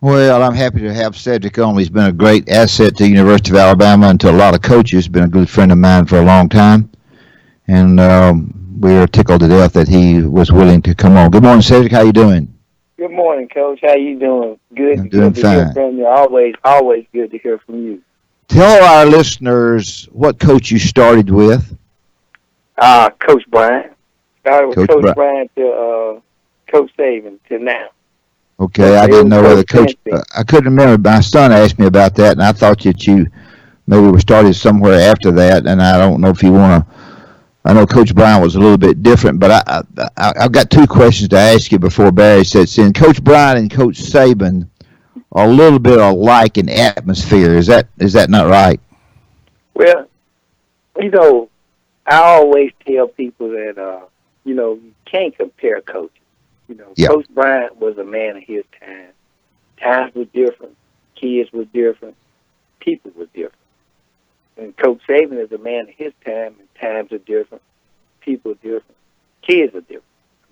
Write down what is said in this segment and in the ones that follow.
Well, I'm happy to have Cedric on. He's been a great asset to the University of Alabama and to a lot of coaches. Been a good friend of mine for a long time, and we are tickled to death that he was willing to come on. Good morning, Cedric. How you doing? Good morning, Coach. How you doing? I'm Good, doing good to hear fine. from you. Always good to hear from you. Tell our listeners what coach you started with. Coach Bryant. Started with Coach Coach Bryant. Bryant to Coach Saban to now. Okay, I It didn't was know whether Coach coach. Saban. I couldn't remember. My son asked me about that, and I thought that you maybe were started somewhere after that. And I don't know if you want to. I know Coach Bryant was a little bit different, but I've got two questions to ask you before Barry sets in. Coach Bryant and Coach Saban are a little bit alike in atmosphere. Is that not right? Well, you know, I always tell people that you can't compare coaches. Yeah. Coach Bryant was a man of his time. Times were different. Kids were different. People were different. And Coach Saban is a man of his time, and times are different. People are different. Kids are different.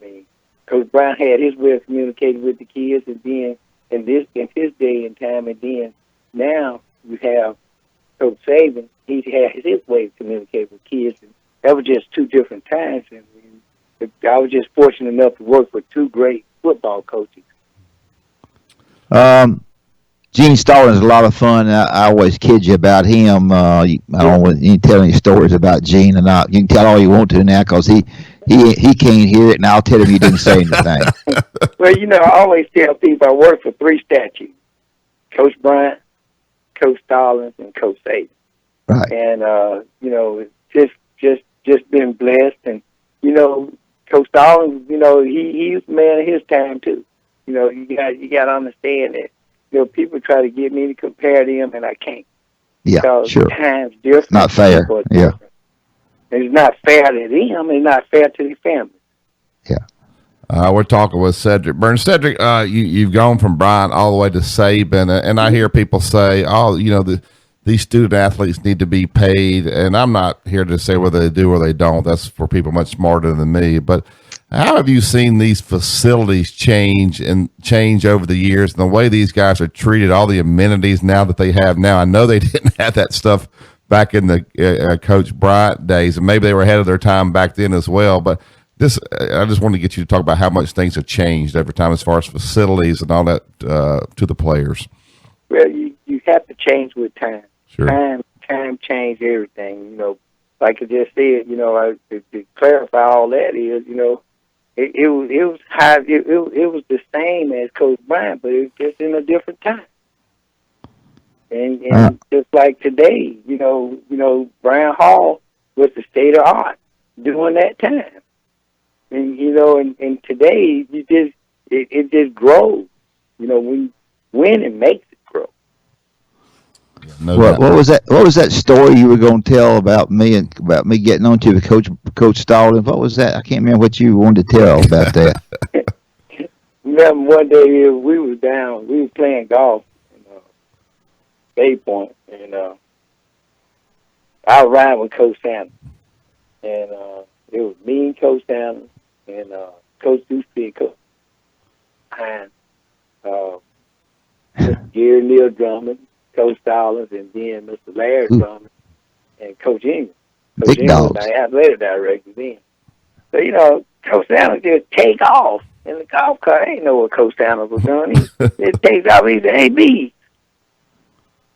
I mean, Coach Bryant had his way of communicating with the kids, and then in his day and time, and then now you have Coach Saban. He had his way of communicating with kids, and that was just two different times. And I was just fortunate enough to work with two great football coaches. Um, Gene Stallings is a lot of fun. I always kid you about him. I don't want you to tell any stories about Gene or not. You can tell all you want to now because he can't hear it, and I'll tell him you didn't say anything. Well, I always tell people I work for three statues: Coach Bryant, Coach Stallings, and Coach Saban. Right. And just been blessed. And Coach Stallings, he was a man of his time too. You got to understand that. People try to get me to compare them, and I can't. Yeah, Because sure. times different. Not fair. People are Yeah. different. It's not fair to them. It's not fair to their family. We're talking with Cedric Burns. Cedric, you've gone from Bryant all the way to Saban, and I hear people say, "Oh, these student athletes need to be paid." And I'm not here to say whether they do or they don't. That's for people much smarter than me. But how have you seen these facilities change over the years, and the way these guys are treated, all the amenities now that they have now? I know they didn't have that stuff back in the Coach Bryant days, and maybe they were ahead of their time back then as well. But I just wanted to get you to talk about how much things have changed over time as far as facilities and all that to the players. Well, you have to change with time. Sure. Time changed everything. Like I just said. To clarify all that is, it was high. It was the same as Coach Bryant, but it was just in a different time. And just like today, Brown Hall was the state of art during that time. And and today it just grows. We win and makes it grow. No What doubt. was that? What was that story you were going to tell about me and about me getting on to with Coach Stallings? What was that? I can't remember what you wanted to tell about that. Remember one day we were playing golf in Bay Point, and I was riding with Coach Sanders, and it was me and Coach Sanders and Coach Ducey and Coach Hines, Mr. Gary Neal Drummond, Coach Stallings, and then Mr. Larry Drummond and Coach Ingram. Coach Big Ingram was dogs. the athletic director then. So, Coach Sanders just take off in the golf cart. I didn't know what Coach Sanders was doing. He just takes off. He said, "Hey, B."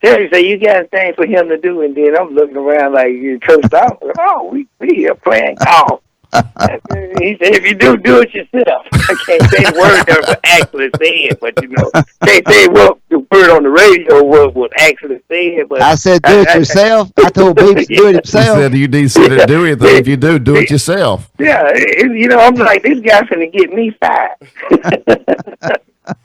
Terry said, "You got a thing for him to do." And then I'm looking around like, Coach Stallings, "Oh, we here playing golf." He said, "If you do it yourself." I can't say the word that was actually said, but can't say what the word on the radio was actually said. But I said, do it yourself. I told Beavis to do it He himself. said you need to do anything. If you do it yourself. Yeah, I'm like, this guy's finna get me fired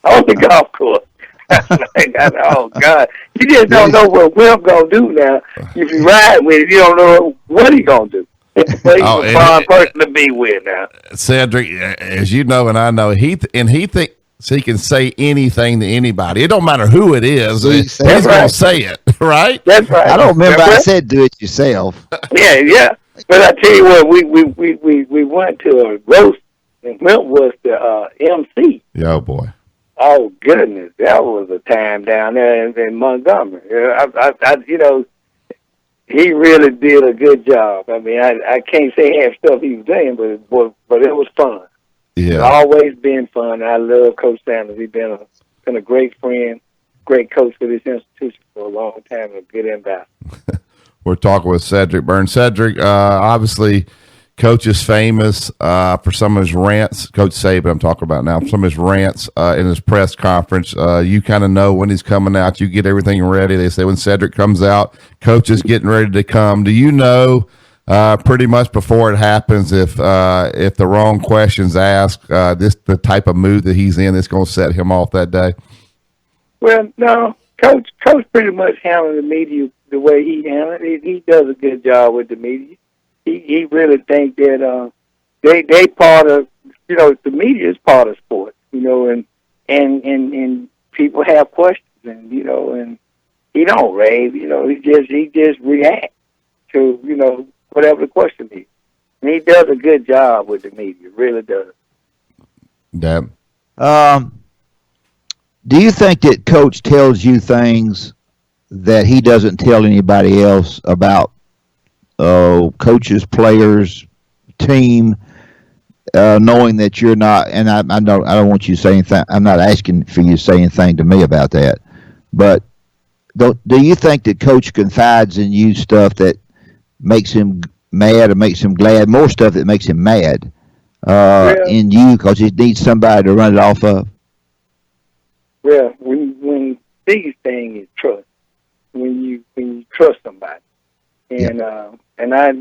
on the golf course. Oh God, you just don't know what Will gonna do now. If you ride with him, you don't know what he gonna do. He's a fun person to be with now. Cedric, as you know and I know, he thinks he can say anything to anybody. It don't matter who it is. He's going to say it, right? That's right. I don't remember I said do it yourself. Yeah. But I tell you what, we went to a roast, and Milt was the MC. Yeah, oh boy. Oh goodness, that was a time down there in Montgomery. He really did a good job. I mean, I can't say half stuff he was saying, but it was fun. Yeah. It's always been fun. I love Coach Sanders. He's been a great friend, great coach for this institution for a long time, and a good ambassador. We're talking with Cedric Burns. Cedric, obviously, Coach is famous for some of his rants. Coach Saban, I'm talking about now. Some of his rants in his press conference. You kind of know when he's coming out. You get everything ready. They say when Cedric comes out, Coach is getting ready to come. Do you know pretty much before it happens if the wrong question's asked, the type of mood that he's in that's going to set him off that day? Well, no. Coach pretty much handles the media the way he handles it. He does a good job with the media. He really think that they part of, the media is part of sports, and people have questions, and and he don't rave, he just reacts to whatever the question is, and he does a good job with the media, really does. Deb? Do you think that Coach tells you things that he doesn't tell anybody else about coaches, players, team, knowing that you're not? And I don't want you to say anything. I'm not asking for you to say anything to me about that. But do you think that Coach confides in you stuff that makes him mad or makes him glad? More stuff that makes him mad in you because he needs somebody to run it off of. Well, when biggest thing is trust. When you trust somebody, and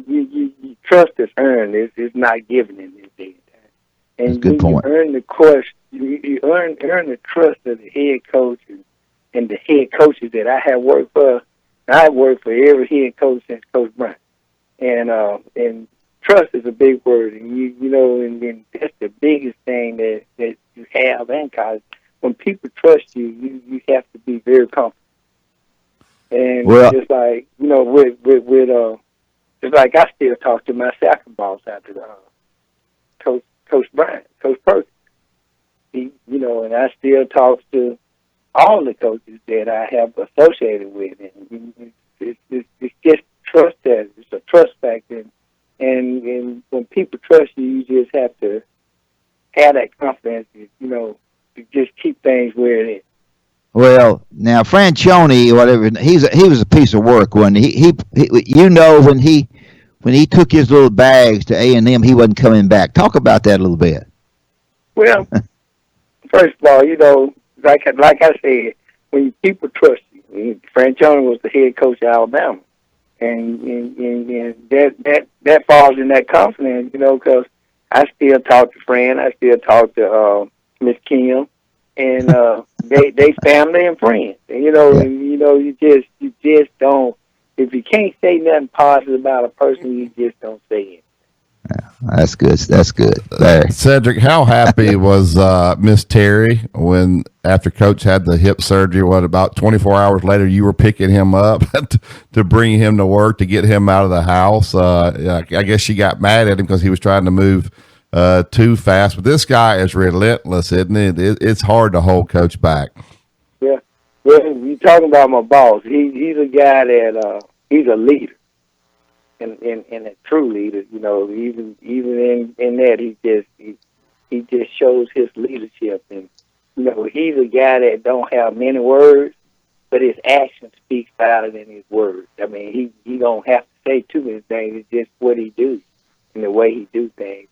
you trust is earned. It's not given in this day and time. And that's a good point. You earn the trust. You earn the trust of the head coach and the head coaches that I have worked for. I've worked for every head coach since Coach Bryant, and trust is a big word, and and that's the biggest thing that you have in college. When people trust you, you have to be very confident. And just like just like I still talk to my second boss after Coach Bryant, Coach Perkins. And I still talk to all the coaches that I have associated with, and it's just trust that it's a trust factor. And when people trust you, you just have to have that confidence, to just keep things where it is. Well, now Franchione, whatever, he was a piece of work. When he when he took his little bags to A&M, he wasn't coming back. Talk about that a little bit. Well, first of all, like I said, when people trust you, Franchione was the head coach of Alabama, and that falls in that confidence, because I still talk to Fran, I still talk to Miss Kim, and they family and friends, and you just don't. If you can't say nothing positive about a person, you just don't say it. That's good. That's good. There. Cedric, how happy was Miss Terry when, after Coach had the hip surgery, about 24 hours later, you were picking him up to bring him to work, to get him out of the house? I guess she got mad at him because he was trying to move too fast. But this guy is relentless, isn't it? It's hard to hold Coach back. Yeah. Well, you talking about my boss. He's a guy that he's a leader. And a true leader, even in that he just shows his leadership, and he's a guy that don't have many words, but his action speaks louder than his words. I mean, he don't have to say too many things. It's just what he do and the way he do things.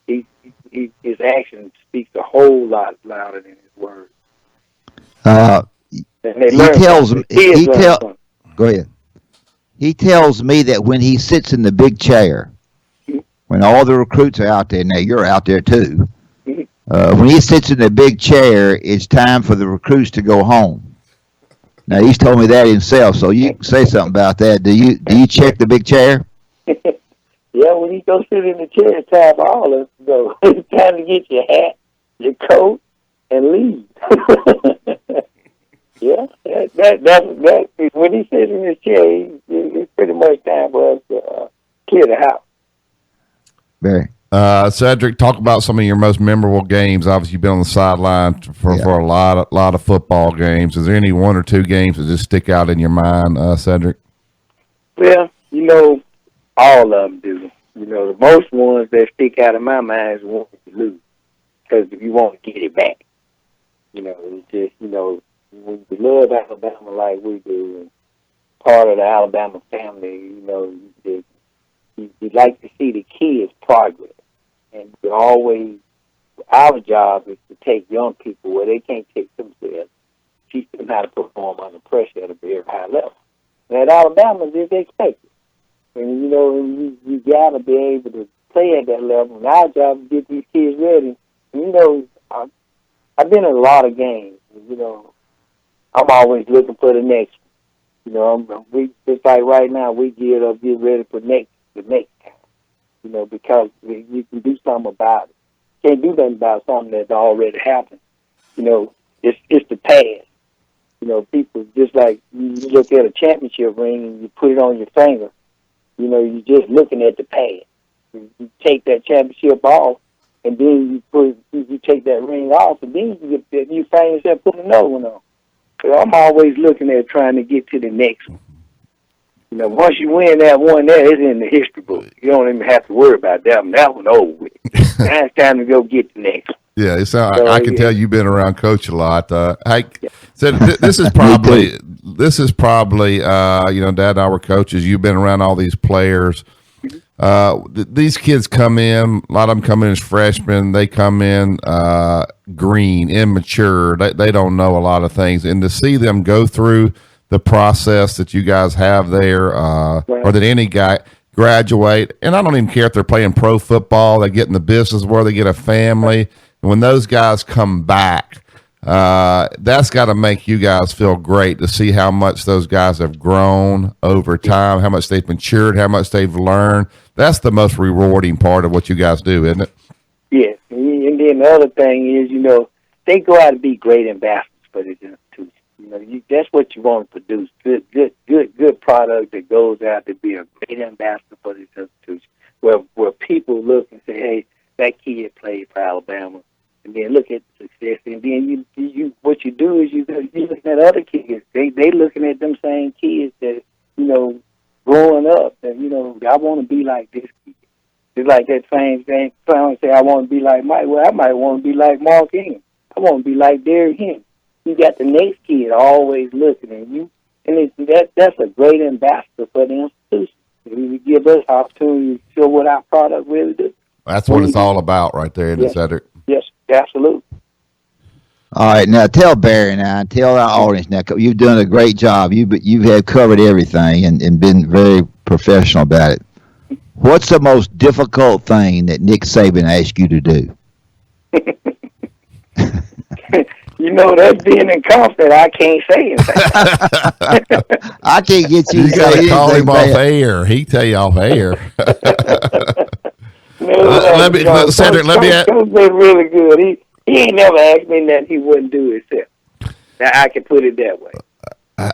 His action speaks a whole lot louder than his words. Go ahead. He tells me that when he sits in the big chair, when all the recruits are out there, now you're out there too, when he sits in the big chair, it's time for the recruits to go home. Now, he's told me that himself, so you can say something about that. Do you check the big chair? Yeah, when you go sit in the chair, it's time for all of us to go. It's time to get your hat, your coat, and leave. Yeah, that when he sits in his chair, it's pretty much time for us to clear the house. Very. Cedric, talk about some of your most memorable games. Obviously, you've been on the sideline for a lot of football games. Is there any one or two games that just stick out in your mind, Cedric? Well, all of them do. The most ones that stick out in my mind is one to lose, because if you want to get it back, it's just, when you love Alabama like we do, and part of the Alabama family, you like to see the kids progress. And our job is to take young people where they can't take themselves, teach them how to perform under pressure at a very high level. And at Alabama, it's expected. And, you got to be able to play at that level. And our job is to get these kids ready. And, I've been in a lot of games. I'm always looking for the next one. We just like right now, we get ready for the next time. Because you can do something about it. Can't do nothing about something that's already happened. It's the past. People just like you look at a championship ring and you put it on your finger. You're just looking at the past. You take that championship off, and then you take that ring off, and then you find yourself putting another one on. So I'm always looking at trying to get to the next one. Once you win that one, there it's in the history book. You don't even have to worry about that one. That one over with. Now it's time to go get the next one. Yeah, I can tell you've been around Coach a lot. Hey, so this is probably Dad and I were coaches. You've been around all these players. These kids come in. A lot of them come in as freshmen. They come in green, immature. They don't know a lot of things, and to see them go through the process that you guys have there, or that any guy graduate, and I don't even care if they're playing pro football, they get in the business where they get a family. And when those guys come back, that's got to make you guys feel great to see how much those guys have grown over time, how much they've matured, how much they've learned. That's the most rewarding part of what you guys do, isn't it? Yes. And then the other thing is, they go out to be great ambassadors for this institution. That's what you want to produce. Good product that goes out to be a great ambassador for this institution. Where people look and say, hey, that kid played for Alabama. And then look at the success. And then what you do is you look at other kids. They looking at them same kids that, growing up, and, I want to be like this kid. It's like that same thing. Someone say, I want to be like Mike. Well, I might want to be like Mark Ingram. I want to be like Derrick Henry. You got the next kid always looking at you. And that's a great ambassador for the institution. You give us opportunity to show what our product really do. That's what it's all about right there, isn't it, Cedric? Yes, absolutely. All right, now tell Barry tell our audience now. You've done a great job. You have covered everything and been very professional about it. What's the most difficult thing that Nick Saban asked you to do? That's being incompetent. I can't say anything. I can't get you. You got to call him off air. He tell you off air. Cedric, let me ask. Coach been really good. He ain't never asked me that he wouldn't do himself. Now I can put it that way.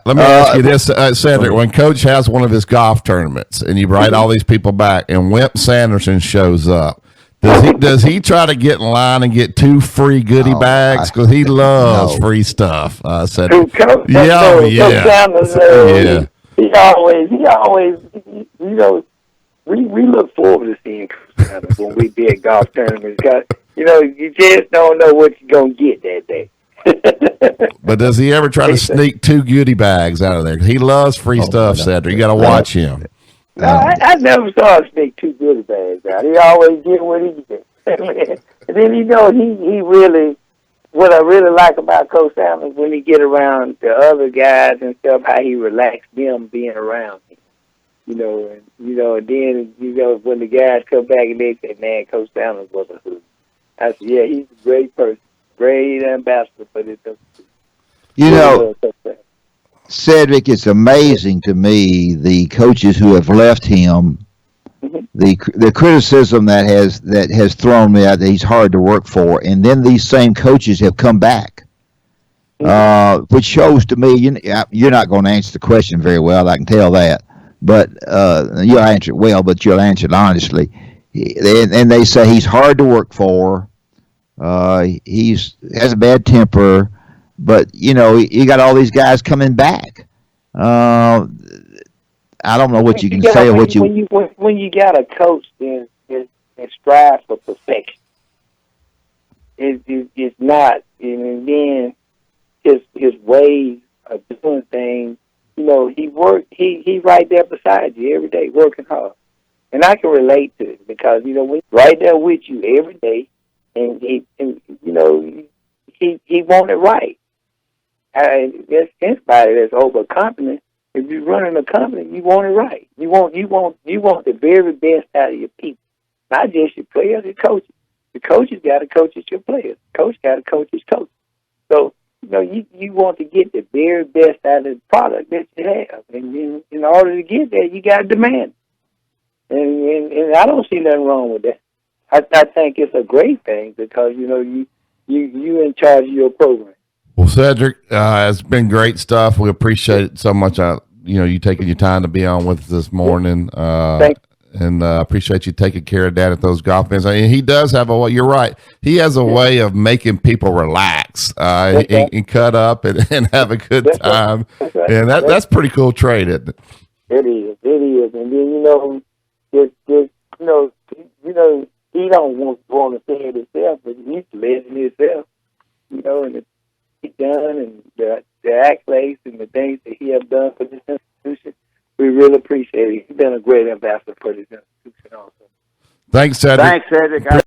Let me ask you this, Cedric. When Coach has one of his golf tournaments and you write all these people back, and Wimp Sanderson shows up, does he try to get in line and get 2 free goodie bags? Because he loves free stuff. Cedric. Yeah. He always, we look forward to seeing Coach when we be at golf tournaments. Because, you just don't know what you're going to get that day. But does he ever try to sneak 2 goodie bags out of there? He loves free stuff, Cedric. You got to watch him. No, I never saw him sneak 2 goodie bags out. He always get what he gets. And then he really, what I really like about Coach Stallings when he get around the other guys and stuff, how he relaxed them being around him. And then when the guys come back and they say, man, Coach Stallings was a hoot. I said, yeah, he's a great person, great ambassador for this. Cedric, it's amazing to me the coaches who have left him, the criticism that has thrown me out that he's hard to work for, and then these same coaches have come back, which shows to me you're not going to answer the question very well. I can tell that, but you'll answer it well, but you'll answer it honestly. and they say he's hard to work for. He's has a bad temper, but you got all these guys coming back. I don't know what you can say or what you. When you got a coach that strives for perfection, it's not, and then his ways of doing things. He right there beside you every day, working hard, and I can relate to it because when right there with you every day, and he want it right. There's anybody that's overconfident. If you're running a company, you want it right. You want the very best out of your people, not just your players and coaches. The coaches got to coach your players. The coach got to coach his coach. So you want to get the very best out of the product that you have, and in order to get that, you got to demand it. And I don't see nothing wrong with that. I think it's a great thing because you in charge of your program. Well, Cedric, it's been great stuff. We appreciate it so much. You taking your time to be on with us this morning. And appreciate you taking care of Dad at those golf events. I mean, he does have you're right. He has a way of making people relax and cut up and have a good time. Right. And that's pretty cool trait, isn't it? It is. And then, he don't want to say it himself, but he's letting himself, and he's done, and the accolades and the things that he have done for this institution. We really appreciate it. He's been a great ambassador for this institution also. Thanks, Cedric. Thanks, Cedric.